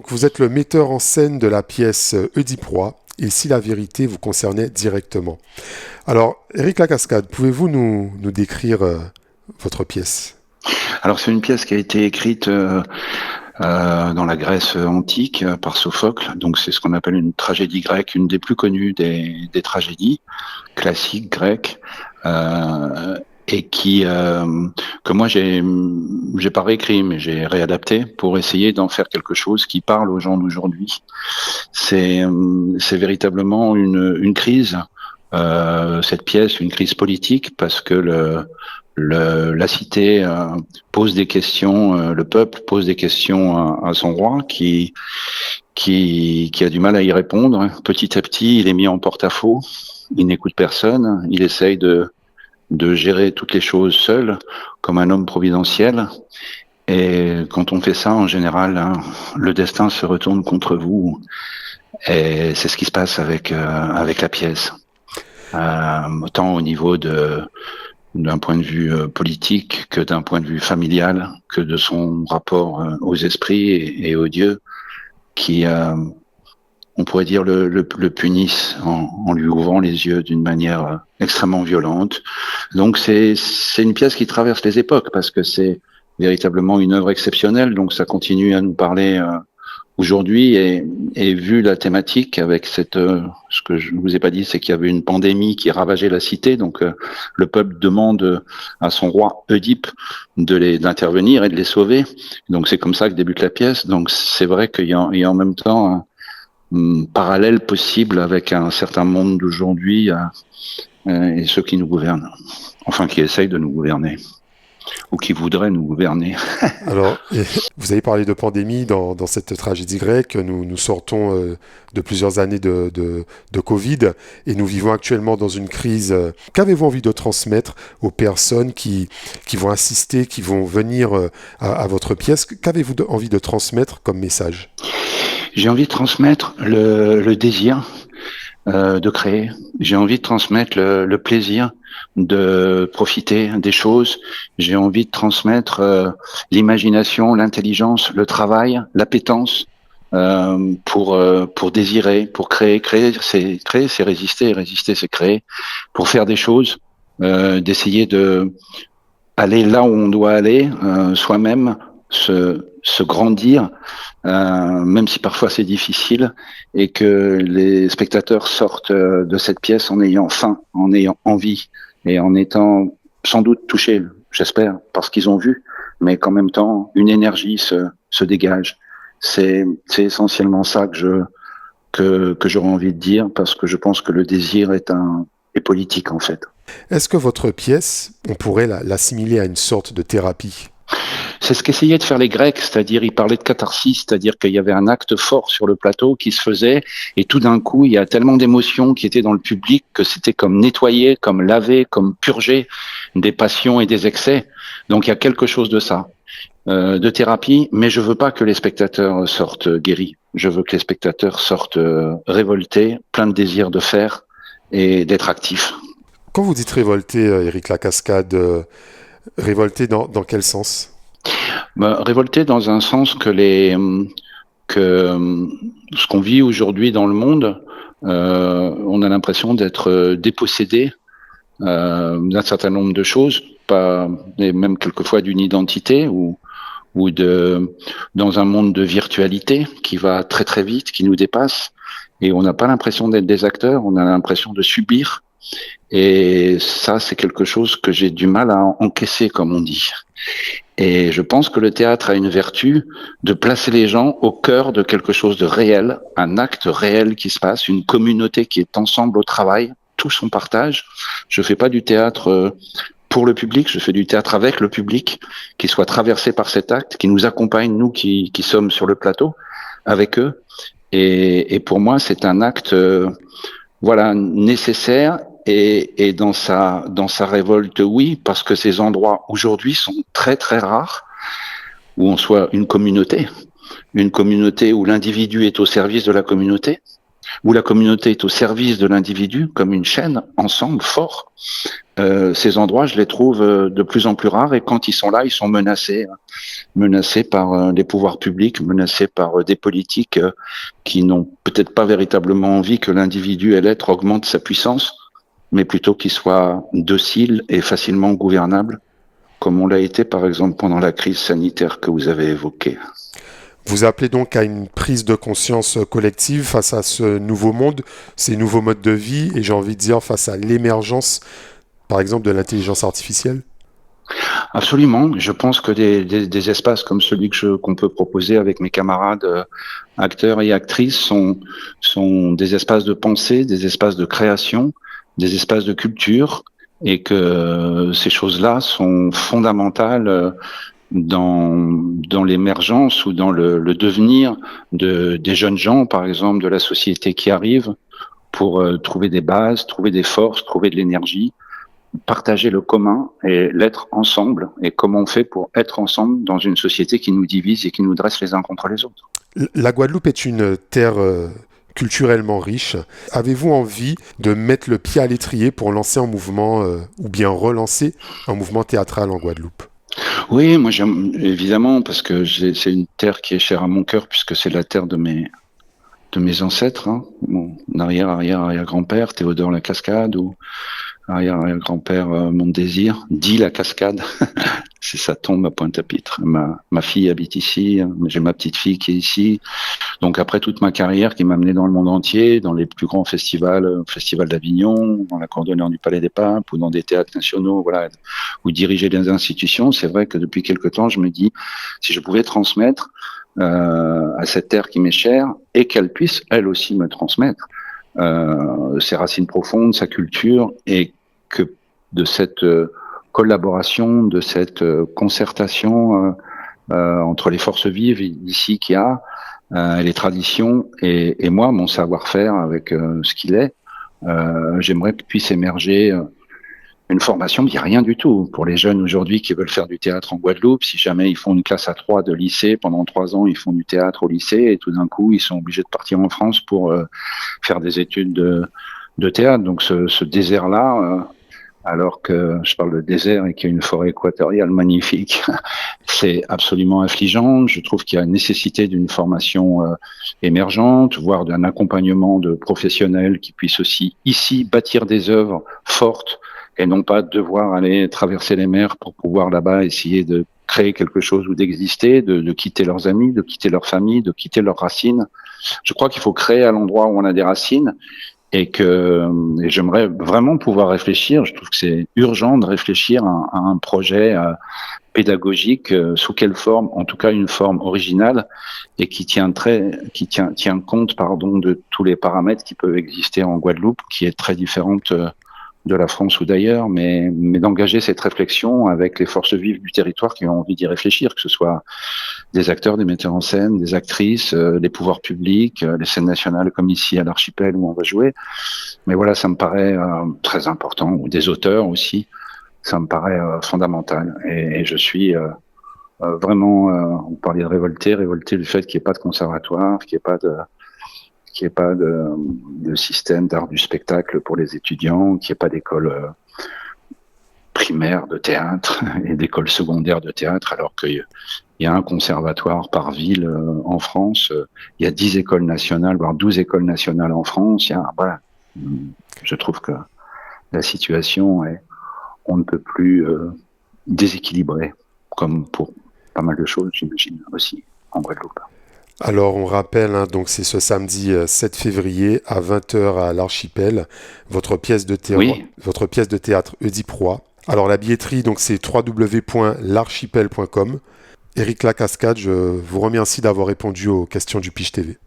Vous êtes le metteur en scène de la pièce Oedipe Roi, et si la vérité vous concernait directement. Alors, Éric Lacascade, pouvez-vous nous décrire votre pièce? Alors c'est une pièce qui a été écrite dans la Grèce antique par Sophocle. Donc c'est ce qu'on appelle une tragédie grecque, une des plus connues des tragédies classiques grecques, et que moi j'ai pas réécrit, mais j'ai réadapté pour essayer d'en faire quelque chose qui parle aux gens d'aujourd'hui. C'est véritablement une crise. Cette pièce, une crise politique, parce que la cité pose des questions, le peuple pose des questions à son roi qui a du mal à y répondre. Petit à petit, il est mis en porte-à-faux, il n'écoute personne, il essaye de gérer toutes les choses seul, comme un homme providentiel. Et quand on fait ça, en général, hein, le destin se retourne contre vous. Et c'est ce qui se passe avec la pièce. Autant au niveau d'un point de vue politique que d'un point de vue familial, que de son rapport aux esprits et aux dieux qui, on pourrait dire, le punissent en lui ouvrant les yeux d'une manière extrêmement violente. Donc c'est une pièce qui traverse les époques parce que c'est véritablement une œuvre exceptionnelle. Donc ça continue à nous parler aujourd'hui et vu la thématique avec ce que je ne vous ai pas dit, c'est qu'il y avait une pandémie qui ravageait la cité, donc le peuple demande à son roi Oedipe d'intervenir et de les sauver. Donc c'est comme ça que débute la pièce. Donc c'est vrai qu'il y a en même temps un parallèle possible avec un certain monde d'aujourd'hui et ceux qui nous gouvernent, enfin qui essayent de nous gouverner ou qui voudraient nous gouverner. Alors, vous avez parlé de pandémie dans cette tragédie grecque. Nous sortons de plusieurs années de Covid et nous vivons actuellement dans une crise. Qu'avez-vous envie de transmettre aux personnes qui vont assister, qui vont venir à votre pièce? Qu'avez-vous envie de transmettre comme message? J'ai envie de transmettre le désir de créer. J'ai envie de transmettre le plaisir de profiter des choses. J'ai envie de transmettre l'imagination, l'intelligence, le travail, l'appétence pour désirer, pour créer. Créer, c'est résister. Résister, c'est créer. Pour faire des choses, d'essayer de aller là où on doit aller, soi-même, se grandir, même si parfois c'est difficile, et que les spectateurs sortent de cette pièce en ayant faim, en ayant envie, et en étant sans doute touchés, j'espère, parce qu'ils ont vu, mais qu'en même temps, une énergie se dégage. C'est essentiellement ça que j'aurais envie de dire, parce que je pense que le désir est politique, en fait. Est-ce que votre pièce, on pourrait l'assimiler à une sorte de thérapie? C'est ce qu'essayaient de faire les Grecs, c'est-à-dire ils parlaient de catharsis, c'est-à-dire qu'il y avait un acte fort sur le plateau qui se faisait, et tout d'un coup, il y a tellement d'émotions qui étaient dans le public que c'était comme nettoyer, comme laver, comme purger des passions et des excès. Donc il y a quelque chose de ça, de thérapie, mais je veux pas que les spectateurs sortent guéris. Je veux que les spectateurs sortent révoltés, pleins de désir de faire et d'être actifs. Quand vous dites révolté, Éric Lacascade, révolté dans quel sens? Révoltés dans un sens que ce qu'on vit aujourd'hui dans le monde, on a l'impression d'être dépossédé d'un certain nombre de choses, pas et même quelquefois d'une identité ou dans un monde de virtualité qui va très très vite, qui nous dépasse, et on n'a pas l'impression d'être des acteurs, on a l'impression de subir. Et ça, c'est quelque chose que j'ai du mal à encaisser, comme on dit. Et je pense que le théâtre a une vertu de placer les gens au cœur de quelque chose de réel, un acte réel qui se passe, une communauté qui est ensemble au travail, tous on partage. Je fais pas du théâtre pour le public, je fais du théâtre avec le public, qui soit traversé par cet acte, qui nous accompagne, nous qui sommes sur le plateau, avec eux. Et pour moi, c'est un acte voilà, nécessaire et dans sa révolte, oui, parce que ces endroits aujourd'hui sont très très rares où on soit une communauté où l'individu est au service de la communauté. où la communauté est au service de l'individu, comme une chaîne, ensemble, fort. Ces endroits, je les trouve de plus en plus rares, et quand ils sont là, ils sont menacés par les pouvoirs publics, menacés par des politiques qui n'ont peut-être pas véritablement envie que l'individu et l'être augmente sa puissance, mais plutôt qu'il soit docile et facilement gouvernable, comme on l'a été par exemple pendant la crise sanitaire que vous avez évoquée. Vous appelez donc à une prise de conscience collective face à ce nouveau monde, ces nouveaux modes de vie, et j'ai envie de dire face à l'émergence, par exemple, de l'intelligence artificielle? Absolument. Je pense que des espaces comme celui qu'on peut proposer avec mes camarades acteurs et actrices sont des espaces de pensée, des espaces de création, des espaces de culture, et que ces choses-là sont fondamentales dans l'émergence ou dans le devenir des jeunes gens, par exemple, de la société qui arrive, pour trouver des bases, trouver des forces, trouver de l'énergie, partager le commun et l'être ensemble. Et comment on fait pour être ensemble dans une société qui nous divise et qui nous dresse les uns contre les autres. La Guadeloupe est une terre culturellement riche. Avez-vous envie de mettre le pied à l'étrier pour lancer un mouvement ou bien relancer un mouvement théâtral en Guadeloupe? Oui, moi j'aime évidemment, parce que c'est une terre qui est chère à mon cœur, puisque c'est la terre de mes ancêtres, hein. Mon arrière-grand-père, Théodore La Cascade, ou arrière-grand-père Montdésir, dit La Cascade. C'est sa tombe à Pointe-à-Pitre. Ma fille habite ici, j'ai ma petite fille qui est ici. Donc après toute ma carrière qui m'a amené dans le monde entier, dans les plus grands festivals, Festival d'Avignon, dans l'accordéon du Palais des Papes, ou dans des théâtres nationaux, voilà, ou diriger des institutions, c'est vrai que depuis quelque temps, je me dis, si je pouvais transmettre à cette terre qui m'est chère, et qu'elle puisse elle aussi me transmettre ses racines profondes, sa culture, et que de cette collaboration, de cette concertation entre les forces vives ici qu'il y a, les traditions et moi, mon savoir-faire avec ce qu'il est, j'aimerais que puisse émerger une formation. Il n'y a rien du tout pour les jeunes aujourd'hui qui veulent faire du théâtre en Guadeloupe. Si jamais ils font une classe à 3 de lycée, pendant 3 ans, ils font du théâtre au lycée, et tout d'un coup, ils sont obligés de partir en France pour faire des études de théâtre. Donc ce désert-là, alors que je parle de désert et qu'il y a une forêt équatoriale magnifique, c'est absolument affligeant. Je trouve qu'il y a une nécessité d'une formation émergente, voire d'un accompagnement de professionnels qui puissent aussi ici bâtir des œuvres fortes, et non pas devoir aller traverser les mers pour pouvoir là-bas essayer de créer quelque chose ou d'exister, de quitter leurs amis, de quitter leur famille, de quitter leurs racines. Je crois qu'il faut créer à l'endroit où on a des racines, et j'aimerais vraiment pouvoir réfléchir. Je trouve que c'est urgent de réfléchir à un projet pédagogique, sous quelle forme, en tout cas une forme originale, et qui tient compte, de tous les paramètres qui peuvent exister en Guadeloupe, qui est très différente de la France ou d'ailleurs, mais d'engager cette réflexion avec les forces vives du territoire qui ont envie d'y réfléchir, que ce soit des acteurs, des metteurs en scène, des actrices, les pouvoirs publics, les scènes nationales comme ici à l'Archipel où on va jouer. Mais voilà, ça me paraît très important, ou des auteurs aussi, ça me paraît fondamental. Et je suis vraiment, vous parliez de révolté du fait qu'il n'y ait pas de conservatoire, qu'il n'y ait pas de système d'art du spectacle pour les étudiants, qu'il n'y ait pas d'école primaire de théâtre et d'école secondaire de théâtre, alors qu'il y a un conservatoire par ville en France, il y a 10 écoles nationales, voire 12 écoles nationales en France. Voilà. Je trouve que la situation est, on ne peut plus déséquilibrée, comme pour pas mal de choses, j'imagine, aussi en Guadeloupe. Alors, on rappelle, donc c'est ce samedi 7 février à 20h à l'Archipel, votre pièce de théâtre Oedipe Roi. Alors, la billetterie, donc c'est www.l'archipel.com. Éric La Cascade, je vous remercie d'avoir répondu aux questions du Pitch TV.